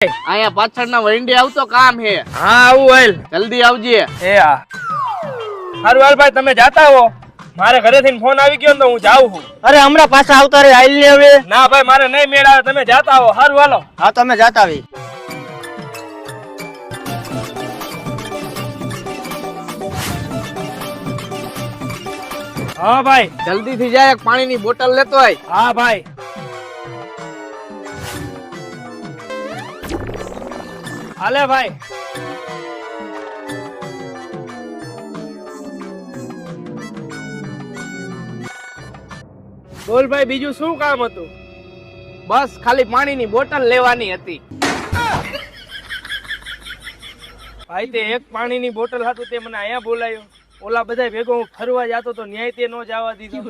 અહીંયા પાછળના વંડી આવતો કામ હે. હા આવું હાલ. જલ્દી આવજે. એ હા સારું હાલ ભાઈ તમે જાતા હો. મારે ઘરેથી ફોન આવી ગયો ને તો હું જાઉં છું. અરે હમણાં પાછા આવતા રે આઈલ ને હવે. ના ભાઈ મારે નહીં મેળ આવે તમે જાતા હો. સારું હાલો. હા તમે જાતા આવી. હા ભાઈ. જલ્દી થી જાય, એક પાણીની બોટલ લેતો આય. હા ભાઈ. હાલે ભાઈ. બોલ ભાઈ બીજું શું કામ હતું? બસ ખાલી પાણીની બોટલ લેવાની હતી. ભાઈ તે એક પાણીની બોટલ હતું તે મને અહીંયા બોલાયો. ઓલા બધા ભેગો હું ફરવા જતો તો ન્યાય તે નો જવા દીધો.